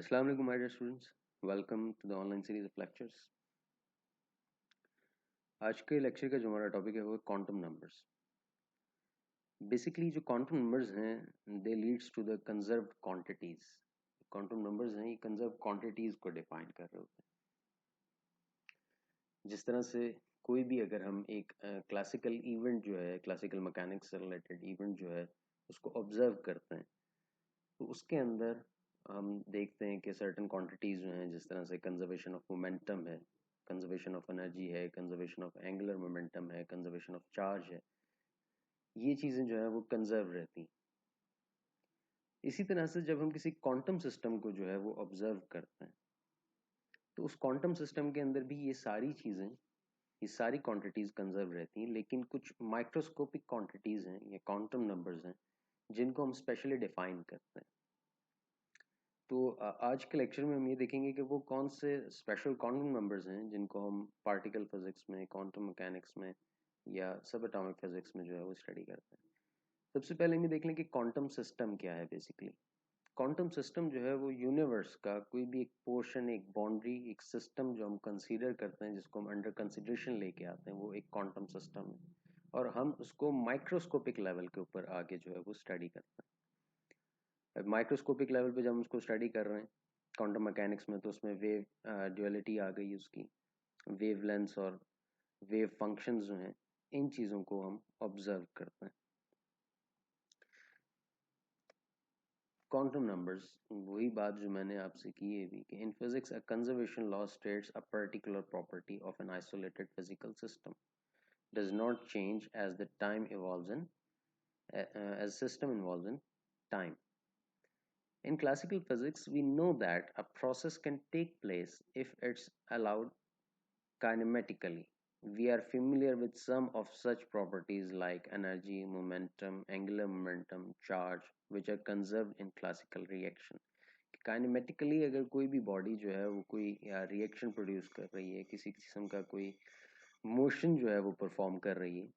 Assalamu alaikum, my dear students. Welcome to the online series of lectures. आज के lecture का जो हमारा टॉपिक है वो क्वांटम नंबर्स. बेसिकली जो क्वांटम नंबर्स हैं they leads to the conserved quantities. Quantum numbers हैं ये कंजर्व क्वांटिटीज को डिफाइन कर रहे होते हैं. जिस तरह से कोई भी अगर हम एक क्लासिकल इवेंट जो है, क्लासिकल मैकेनिक्स से रिलेटेड इवेंट जो है उसको ऑब्जर्व करते हैं तो उसके अंदर हम देखते हैं कि सर्टेन क्वांटिटीज जो हैं, जिस तरह से कंजर्वेशन ऑफ मोमेंटम है, कंजर्वेशन ऑफ एनर्जी है, कंजर्वेशन ऑफ एंगुलर मोमेंटम है, कंजर्वेशन ऑफ चार्ज है, ये चीजें जो है वो कंजर्व रहती हैं. इसी तरह से जब हम किसी क्वांटम सिस्टम को जो है वो ऑब्जर्व करते हैं तो उस क्वांटम सिस्टम के अंदर भी ये सारी चीजें, ये सारी क्वांटिटीज कंजर्व रहती हैं, लेकिन कुछ माइक्रोस्कोपिक क्वांटिटीज हैं या क्वांटम नंबर्स हैं जिनको हम स्पेशली डिफाइन करते हैं. तो आज के लेक्चर में हम ये देखेंगे कि वो कौन से स्पेशल क्वांटम नंबर्स हैं जिनको हम पार्टिकल फिजिक्स में, क्वांटम मैकेनिक्स में या सब एटॉमिक फिजिक्स में जो है वो स्टडी करते हैं. सबसे पहले हम ये देख लें कि क्वांटम सिस्टम क्या है. बेसिकली क्वांटम सिस्टम जो है वो यूनिवर्स का कोई भी एक पोर्शन, एक बाउंड्री, एक सिस्टम जो हम कंसीडर करते हैं, जिसको हम अंडर कंसिडरेशन लेके आते हैं, वो एक क्वांटम सिस्टम है और हम उसको माइक्रोस्कोपिक लेवल के ऊपर आगे जो है वो स्टडी करते हैं. माइक्रोस्कोपिक लेवल पे जब हम उसको स्टडी कर रहे हैं क्वांटम मैकेनिक्स में, तो उसमें वेव ड्यूअलिटी आ गई उसकी, वेव लेंथ्स और वेव फंक्शंस जो हैं, इन चीज़ों को हम ऑब्जर्व करते हैं. क्वांटम नंबर्स, वही बात जो मैंने आपसे की है भी कि in physics a conservation law states a particular property of an isolated physical system does not change as the time evolves in as system involves in time. In classical physics, we know that a process can take place if it's allowed kinematically. We are familiar with some of such properties like energy, momentum, angular momentum, charge, which are conserved in classical reaction. काइनेमेटिकली अगर कोई भी body जो है वो कोई reaction produce कर रही है, किसी किस्म का कोई मोशन जो है वो परफॉर्म कर रही है,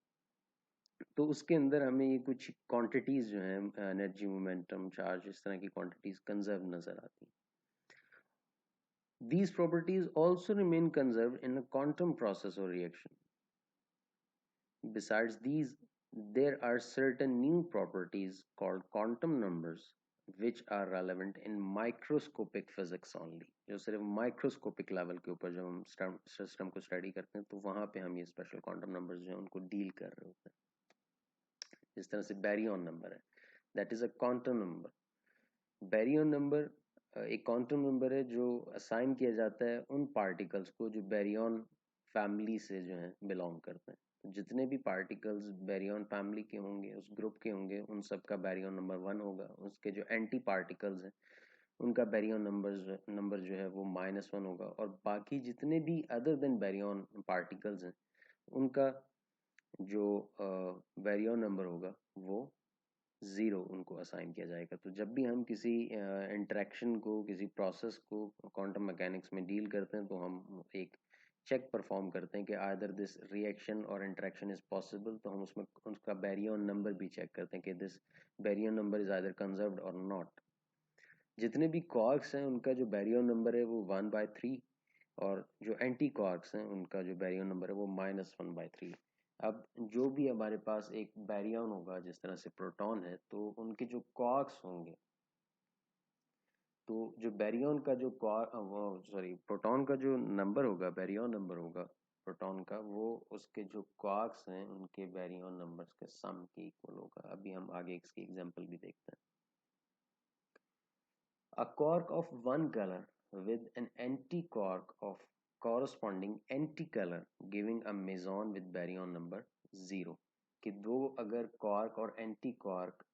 तो उसके अंदर हमें ये कुछ क्वांटिटीज जो है, एनर्जी, मोमेंटम, चार्ज, इस तरह की क्वांटिटीज कंजर्व नजर आती हैं. These properties also remain conserved in a quantum process or reaction. Besides these, there are certain new properties called quantum numbers which are relevant in microscopic physics only. जो सिर्फ microscopic level के ऊपर जब हम system को study करते हैं तो वहां पे हम ये स्पेशल क्वांटम नंबर्स जो है उनको डील कर रहे होते हैं. जिस तरह से बैरियन नंबर है, that is a quantum number. Baryon number एक क्वांटम नंबर है जो असाइन किया जाता है उन पार्टिकल्स को जो बैरियन फैमिली से जो है बिलोंग करते हैं. तो जितने भी पार्टिकल्स बैरियन फैमिली के होंगे, उस ग्रुप के होंगे, उन सब का बैरियन नंबर 1 होगा. उसके जो एंटी पार्टिकल्स हैं उनका बैरियन नंबर जो है वो -1 होगा. और बाकी जितने भी अदर देन बैरियन पार्टिकल्स हैं उनका जो बैरियन नंबर होगा वो 0 उनको असाइन किया जाएगा. तो जब भी हम किसी इंटरेक्शन को, किसी प्रोसेस को क्वांटम मैकेनिक्स में डील करते हैं तो हम एक चेक परफॉर्म करते हैं कि आइदर दिस रिएक्शन और इंटरेक्शन इज पॉसिबल. तो हम उसमें उसका बैरियन नंबर भी चेक करते हैं कि this Baryon number is either conserved और नॉट. जितने भी क्वार्क्स हैं उनका जो बैरियन नंबर है वो 1/3 और जो एंटी क्वार्क्स हैं उनका जो बैरियन नंबर है वो -1/3. अब जो भी हमारे पास एक बैरियन होगा, जिस तरह से प्रोटॉन है, तो उनके जो क्वार्क्स होंगे, तो जो बैरियन का जो प्रोटॉन का जो नंबर होगा, बैरियन नंबर होगा प्रोटॉन का, वो उसके जो क्वार्क्स हैं उनके बैरियन नंबर्स के सम के इक्वल होगा. अभी हम आगे इसकी एग्जांपल भी देखते हैं. A quark of one color with an anti-quark of corresponding anti-color giving a meson with baryon number 0. कि दो अगर क्वार्क और एंटी क्वार्क,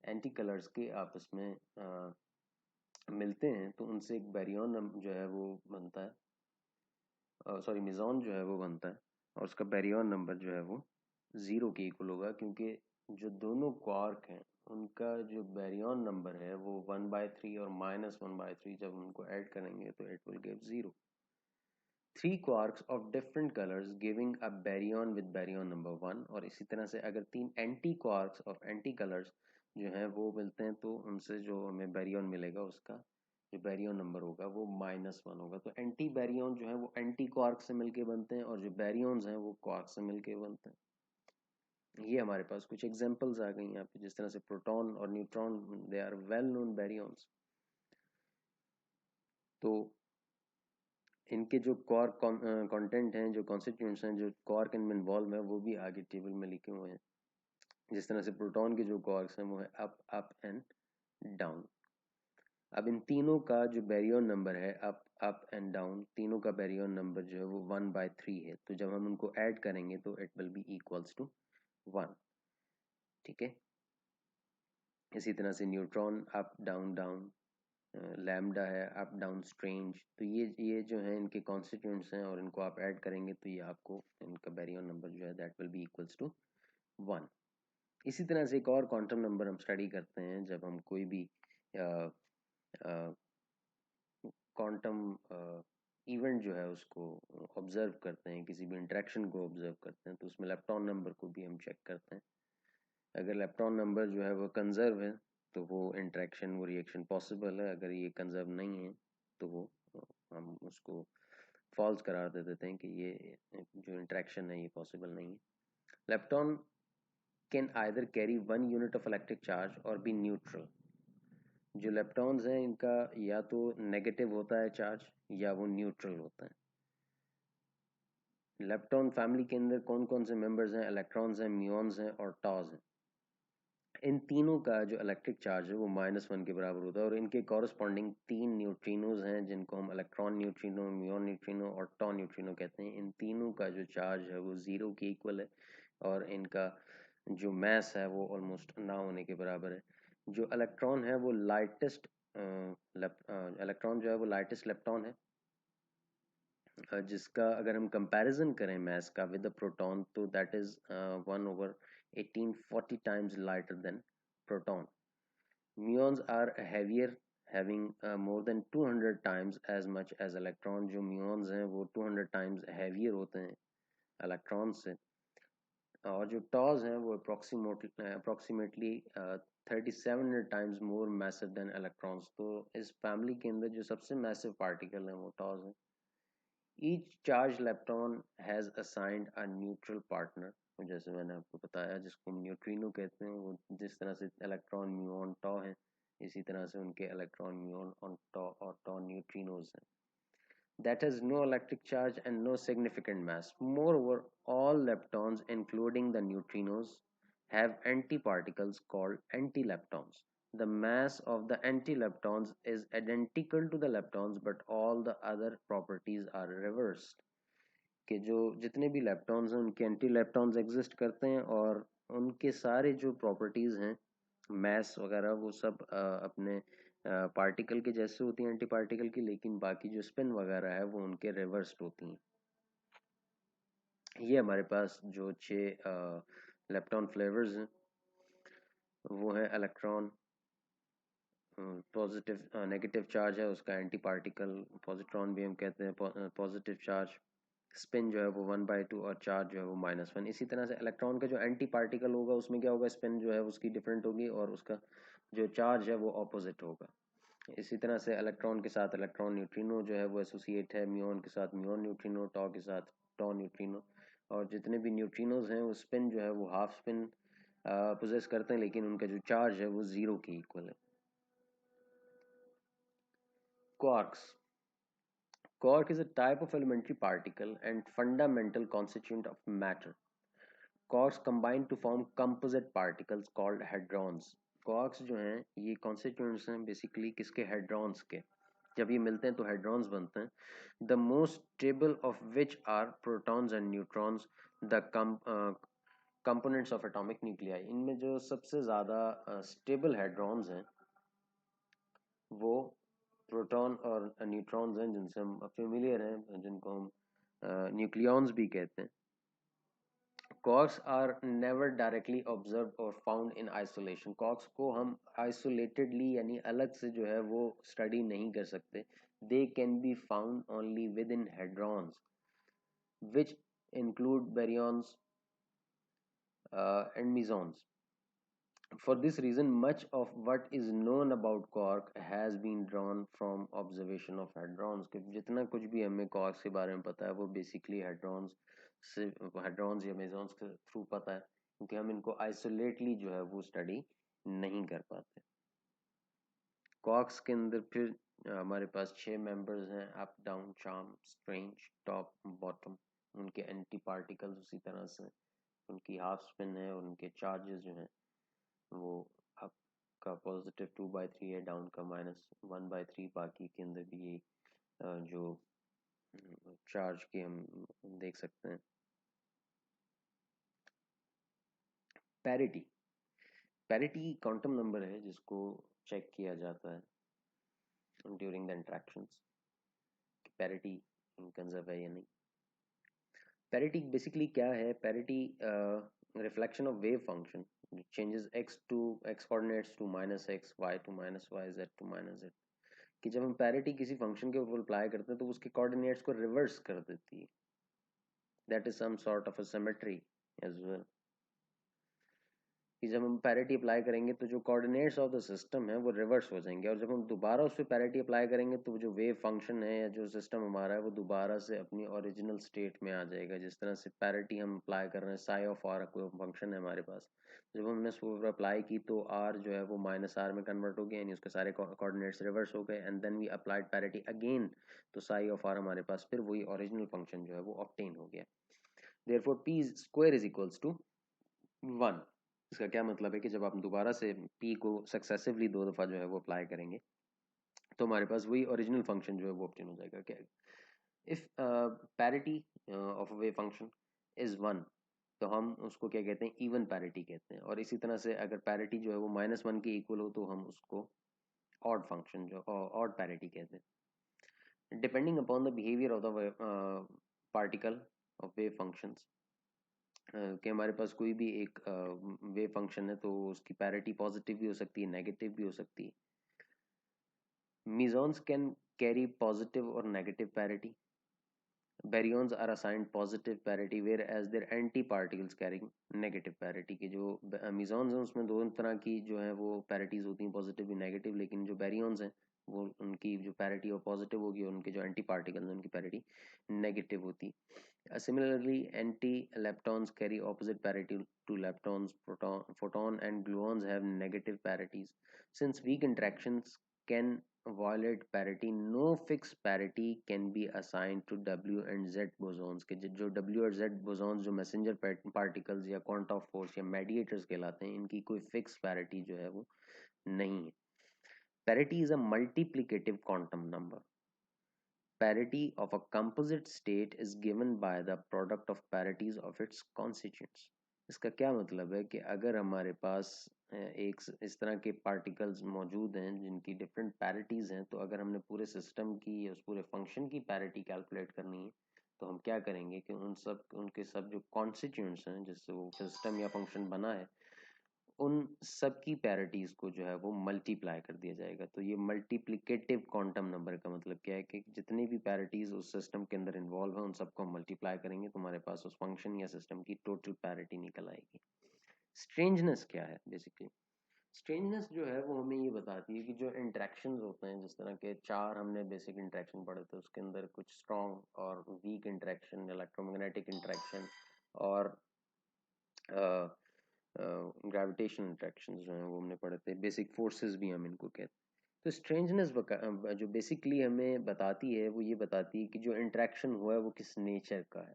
एंटी कलर्स के आपस में मिलते हैं तो उनसे एक बैरियन जो है वो बनता है, मेसॉन जो है वो बनता है और उसका बैरियन नंबर जो है वो 0 के इक्वल होगा. क्योंकि जो दोनों क्वार्क हैं उनका जो बैरियन नंबर है वो 1/3 और -1/3 जब उनको ऐड करेंगे तो it will give 0. 3 quarks of different colors giving a baryon with baryon number 1. और इसी तरह से अगर 3 anti quarks of anti colours जो हैं वो मिलते हैं तो उनसे जो हमें बैरियन मिलेगा उसका जो बैरियन नंबर होगा वो -1 होगा। तो एंटी बैरियन जो है वो एंटी क्वार्क से मिलके बनते हैं और जो बैरियंस हैं वो क्वार्क से मिलके बनते हैं। ये हमारे पास कुछ एग्जांपल्स आ गई यहाँ पे, जिस तरह से प्रोटॉन और neutron, they are well known baryons. तो इनके जो क्वार्क कंटेंट हैं, जो कॉन्स्टिट्यूएंट्स हैं, जो क्वार्क इनमें इन्वॉल्व है, वो भी आगे टेबल में लिखे हुए हैं। जिस तरह से प्रोटॉन के जो क्वार्क्स हैं वो है अप अप एंड डाउन। अब इन तीनों का जो बैरियन नंबर है अप अप एंड डाउन, तीनों का बैरियन नंबर जो है वो 1/3 है। तो जब हम उनको ऐड करेंगे तो it will be equals to 1। ठीक है। इसी तरह से neutron up down down, lambda है अप डाउन स्ट्रेंज। तो ये जो है इनके कॉन्स्टिट्यूएंट्स हैं और इनको आप ऐड करेंगे तो ये आपको इनका बैरियन नंबर जो है that will be equals to 1। इसी तरह से एक और क्वांटम नंबर हम स्टडी करते हैं जब हम कोई भी क्वांटम इवेंट जो है उसको ऑब्जर्व करते हैं, किसी भी इंटरेक्शन को ऑब्जर्व करते हैं, तो उसमें लेप्टॉन नंबर को भी हम चेक करते हैं। अगर लेप्टॉन नंबर जो है वो कंजर्व है तो वो इंटरेक्शन, वो रिएक्शन पॉसिबल है। अगर ये कंजर्व नहीं है तो वो हम उसको फॉल्स करार दे देते हैं कि ये जो इंटरेक्शन है ये पॉसिबल नहीं है। Lepton can either carry 1 unit of electric charge और बी न्यूट्रल। जो लेप्टॉन्स हैं इनका या तो नेगेटिव होता है चार्ज या वो न्यूट्रल होता है। लेप्टॉन फैमिली के अंदर कौन कौन से मेंबर्स हैं? इलेक्ट्रॉन्स हैं, म्यून्स हैं और टॉस हैं। इन तीनों का जो इलेक्ट्रिक चार्ज है वो -1 के बराबर होता है और इनके कॉरस्पॉन्डिंग 3 न्यूट्रिनोज हैं जिनको हम इलेक्ट्रॉन न्यूट्रिनो, म्यून न्यूट्रिनो और टॉ न्यूट्रिनो कहते हैं। इन तीनों का जो चार्ज है वो 0 के इक्वल है और इनका जो मैस है वो ऑलमोस्ट ना होने के बराबर है। जो इलेक्ट्रॉन है वो लाइटेस्ट इलेक्ट्रॉन जो है वो लाइटेस्ट लेप्टॉन है, जिसका अगर हम कंपैरिजन करें मैस का विद द प्रोटॉन तो that is 1/1840 times lighter than proton. Muons are heavier having more than 200 times as much as electron. जो म्यून्स हैं वो 200 टाइम्स हैवियर होते हैं इलेक्ट्रॉन से। और जो टॉज हैं वो approximately 3700 times more massive than electrons. तो इस फैमिली के अंदर जो सबसे मैसिव पार्टिकल हैं वो टॉज हैं। Each charged electron has assigned a neutral partner, जैसे मैंने आपको बताया, जिसको हम न्यूट्रिनो कहते हैं। वो जिस तरह से इलेक्ट्रॉन म्यून टॉ है, इसी तरह से उनके इलेक्ट्रॉन म्यून ऑन टॉ और टॉ न्यूट्रिनोज हैं। That has no electric charge and no significant mass. Moreover, all leptons, including the neutrinos, have antiparticles called antileptons. The mass of the antileptons is identical to the leptons, but all the other properties are reversed. कि जो जितने भी leptons हैं उनके anti leptons exist करते हैं और उनके सारे जो प्रॉपर्टीज हैं, मैस वगैरह, वो सब अपने पार्टिकल के जैसे होती हैं एंटी पार्टिकल की, लेकिन बाकी जो स्पिन वगैरह है वो उनके रिवर्स्ड होती हैं। ये हमारे पास जो 6 लेप्टॉन फ्लेवर्स हैं वो है इलेक्ट्रॉन, पॉजिटिव नेगेटिव चार्ज है उसका एंटी पार्टिकल, पॉजिट्रॉन भी हम कहते हैं पॉजिटिव चार्ज, स्पिन जो है वो 1/2 और चार्ज जो है वो -1। इसी तरह से इलेक्ट्रॉन का जो एंटी पार्टिकल होगा उसमें क्या होगा, स्पिन जो है उसकी डिफरेंट होगी और उसका जो चार्ज है वो ऑपोजिट होगा। इसी तरह से इलेक्ट्रॉन के साथ इलेक्ट्रॉन न्यूट्रिनो जो है वो एसोसिएट है, म्यून के साथ म्यून न्यूट्रिनो, टॉ के साथ टॉ न्यूट्रिनो। और जितने भी न्यूट्रिनोज हैं वो स्पिन जो है वो हाफ स्पिन पोजेस करते हैं, लेकिन उनका जो चार्ज है वो 0 के इक्वल है। Quarks. Quark is a type of elementary particle and fundamental constituent of matter. Quarks combine to form composite particles called hadrons. Quarks जो हैं ये constituents हैं basically किसके, hadrons के। जब ये मिलते हैं तो hadrons बनते हैं, the most stable of which are protons and neutrons, the components of atomic nuclei. इनमें जो सबसे ज़्यादा stable hadrons हैं वो प्रोटॉन और न्यूट्रॉन्स हैं, जिनसे हम फेमिलियर हैं, जिनको हम न्यूक्लियॉन्स भी कहते हैं। Quarks are never directly observe और फाउंड इन आइसोलेशन। क्वार्क्स को हम आइसोलेटेडली यानी अलग से जो है वो स्टडी नहीं कर सकते। They can be found only within hadrons which include baryons and mesons. For this reason, much of what is known about quark has been drawn from observation of hadrons. कि जितना कुछ भी हमें quarks के बारे में पता है वो basically hadrons या mesons के थ्रू पता है, क्योंकि हम इनको आइसोलेटली जो है वो स्टडी नहीं कर पाते। quarks के अंदर फिर हमारे पास 6 मेंबर्स हैं, up down charm strange top bottom. उनके एंटी पार्टिकल्स उसी तरह से, उनकी हाफ स्पिन है और उनके चार्जेस जो हैं वो अप का +2/3 है, डाउन का -1/3। बाकी के अंदर भी ये जो चार्ज के हम देख सकते हैं। पैरिटी, पैरिटी क्वांटम नंबर है जिसको चेक किया जाता है during the interactions, parity conserve है या नहीं। पैरिटी बेसिकली क्या है? Parity reflection of wave function changes x to x coordinates to -x, y to -y, z to -z। कि जब हम पैरिटी किसी फंक्शन के ऊपर अप्लाई करते हैं तो उसके कोऑर्डिनेट्स को रिवर्स कर देती है। That is some sort of a symmetry as well. कि जब हम पैरिटी अप्लाई करेंगे तो जो कोऑर्डिनेट्स ऑफ द सिस्टम है वो रिवर्स हो जाएंगे, और जब हम दोबारा उस पर पैरिटी अप्लाई करेंगे तो जो वेव फंक्शन है या जो सिस्टम हमारा है वो दोबारा से अपनी ओरिजिनल स्टेट में आ जाएगा। जिस तरह से पैरिटी हम अप्लाई कर रहे हैं, साई ऑफ आर कोई फंक्शन है हमारे पास, जब हमने उसको अप्लाई की तो आर जो है वो -r में कन्वर्ट हो गया, यानी उसके सारे कोऑर्डिनेट्स रिवर्स हो गए। And then we applied parity again, तो साई ऑफ आर हमारे पास फिर वही ओरिजिनल फंक्शन जो है वो ऑब्टेन हो गया। Therefore P square is equals to 1। इसका क्या मतलब है कि जब आप दोबारा से p को सक्सेसिवली 2 दफ़ा जो है वो अप्लाई करेंगे तो हमारे पास वही ओरिजिनल फंक्शन जो है वो ऑब्टेन हो जाएगा। क्या if parity of a wave function is 1 तो हम उसको क्या कहते हैं? इवन पैरिटी कहते हैं। और इसी तरह से अगर पैरिटी जो है वो -1 के इक्वल हो तो हम उसको ऑड फंक्शन जो ऑड पैरिटी कहते हैं। Depending upon the behaviour of the particle of wave functions, कि हमारे पास कोई भी एक वेव फंक्शन है तो उसकी पैरिटी पॉजिटिव भी हो सकती है, नेगेटिव भी हो सकती है। mesons कैन कैरी पॉजिटिव और negative parity. baryons are assigned positive parity whereas their anti particles carrying negative parity। के जो mesons हैं उसमें दो तरह की जो है वो पैरिटीज होती हैं, पॉजिटिव भी नेगेटिव, लेकिन जो baryons हैं वो उनकी जो पैरिटी और पॉजिटिव होगी और उनके जो एंटी पार्टिकल्स हैं उनकी पैरिटी नेगेटिव होती। Similarly, anti-leptons carry opposite parity to leptons. Photon and gluons have negative parities. Since weak interactions can violate parity, no fixed parity can be assigned to W and Z bosons। के जो W और Z bosons जो messenger particles या quanta of force या mediators कहलाते हैं, इनकी कोई fixed parity जो है वो नहीं है। Parity is a multiplicative quantum number. Parity of a composite state is given by the product of parities of its constituents। इसका क्या मतलब है कि अगर हमारे पास एक इस तरह के पार्टिकल्स मौजूद हैं जिनकी डिफरेंट पैरिटीज हैं, तो अगर हमने पूरे सिस्टम की या उस पूरे फंक्शन की पैरिटी कैलकुलेट करनी है तो हम क्या करेंगे कि उनके सब जो कॉन्स्टिट्यूएंट्स हैं जिससे वो सिस्टम या फंक्शन बना है उन सब की पैरिटीज को जो है वो मल्टीप्लाई कर दिया जाएगा। तो ये मल्टीप्लिकेटिव क्वांटम नंबर का मतलब क्या है कि जितनी भी पैरिटीज उस सिस्टम के अंदर इन्वॉल्व है उन सबको हम मल्टीप्लाई करेंगे तो हमारे पास उस फंक्शन या सिस्टम की टोटल पैरिटी निकल आएगी। स्ट्रेंजनेस क्या है? बेसिकली स्ट्रेंजनेस जो है वो हमें ये बताती है कि जो इंटरेक्शंस होते हैं, जिस तरह के 4 हमने बेसिक इंटरेक्शन पढ़े थे, उसके अंदर कुछ स्ट्रॉन्ग और वीक इंटरेक्शन, इलेक्ट्रोमैग्नेटिक इंटरेक्शन और ग्रेविटेशनल इंटरेक्शंस जो हैं वो हमने पढ़े थे। बेसिक फोर्सेस भी हम इनको कहते हैं। तो स्ट्रेंजनेस जो बेसिकली हमें बताती है वो ये बताती है कि जो इंटरेक्शन हुआ है वो किस नेचर का है।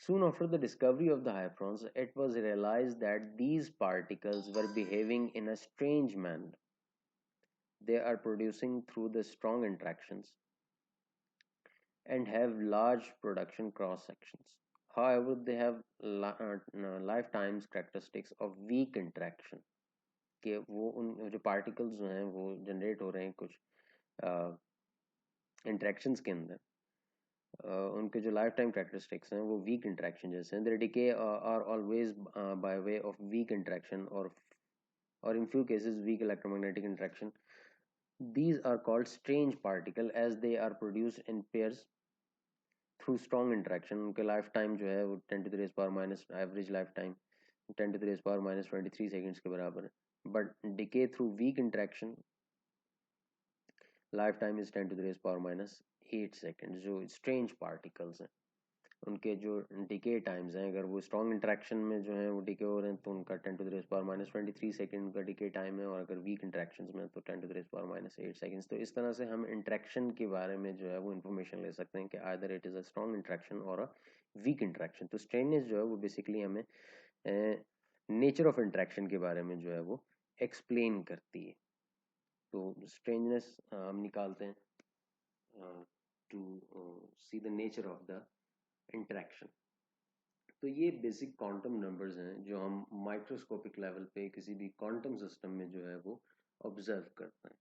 Soon after the discovery of the hadrons, it was realized that these particles were behaving in a strange manner. They are producing through the strong interactions and have large production cross sections. However, they have lifetimes characteristics of weak interaction। कि वो उन जो particles जो हैं वो generate हो रहे हैं कुछ इंटरेक्शंस के अंदर, उनके जो लाइफ टाइम कैरेक्टरिस्टिक्स हैं वो वीक इंटरेक्शन जैसे हैं। Their decay are always by way of weak interaction और in few cases weak electromagnetic interaction. These are called strange particle as they are produced in pairs through strong interaction। उनके life time जो है वो 10 to the raised power minus average life time 10 to the raise power minus 23 seconds के बराबर है, but decay through weak interaction life time is 10 to the raise power minus 8 second. जो strange particles हैं उनके जो डिके टाइम्स हैं, अगर वो स्ट्रॉन्ग इंट्रैक्शन में जो है वो डिके हो रहे हैं तो उनका 10 to the raise power minus 23 second का डिके टाइम है, और अगर वीक इंट्रैक्शन में तो 10 to the raise power minus 8 seconds. तो इस तरह से हम इंट्रैक्शन के बारे में जो है वो इन्फॉर्मेशन ले सकते हैं कि either it is a strong interaction और अ वीक इंट्रैक्शन। तो स्ट्रेननेस जो है वो बेसिकली हमें नेचर ऑफ इंट्रैक्शन के बारे में जो है वो एक्सप्लेन करती है। तो स्ट्रेंजनेस हम निकालते हैं to see the nature of the interaction. तो ये बेसिक क्वांटम नंबर्स हैं जो हम माइक्रोस्कोपिक लेवल पे किसी भी क्वांटम सिस्टम में जो है वो ऑब्जर्व करते हैं।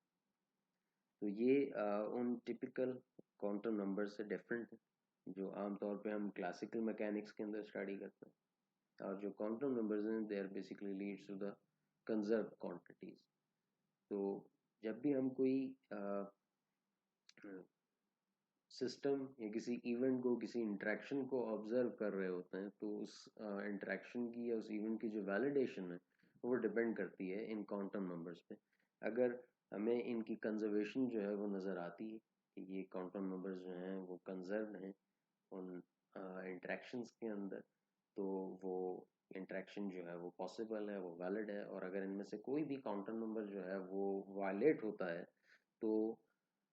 तो ये उन टिपिकल क्वांटम नंबर से डिफरेंट है जो आमतौर पे हम क्लासिकल मैकेनिक्स के अंदर स्टडी करते हैं। और जो क्वांटम नंबर्स हैं they are basically leads to the conserve quantities. तो जब भी हम कोई सिस्टम या किसी इवेंट को, किसी इंटरेक्शन को ऑब्जर्व कर रहे होते हैं तो उस इंटरेक्शन की या उस इवेंट की जो वैलिडेशन है वो डिपेंड करती है इन क्वांटम नंबर्स पे। अगर हमें इनकी कंजर्वेशन जो है वो नज़र आती है कि ये क्वांटम नंबर्स जो हैं वो कंजर्व हैं उन इंटरेक्शंस के अंदर, तो वो इंटरेक्शन जो है वो पॉसिबल है, वो वैलिड है। और अगर इनमें से कोई भी क्वांटम नंबर जो है वो वायलेट होता है तो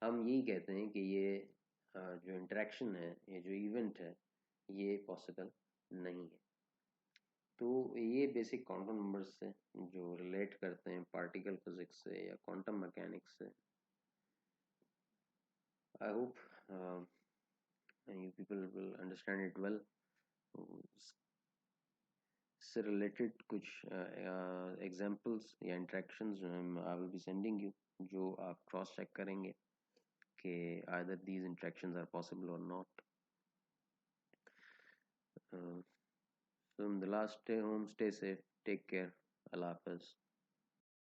हम यही कहते हैं कि ये जो इंटरेक्शन है, ये जो इवेंट है, ये पॉसिबल नहीं है। तो ये बेसिक क्वांटम नंबर्स से जो रिलेट करते हैं पार्टिकल फिजिक्स से या क्वांटम मैकेनिक्स से। I hope you people will understand it well। इससे रिलेटेड कुछ एग्जांपल्स या इंटरेक्शंस जो हैं I will be sending you, जो आप क्रॉस चेक करेंगे कि either these interactions are possible और not. So in the last, stay home, stay safe, take care, Allah Hafiz।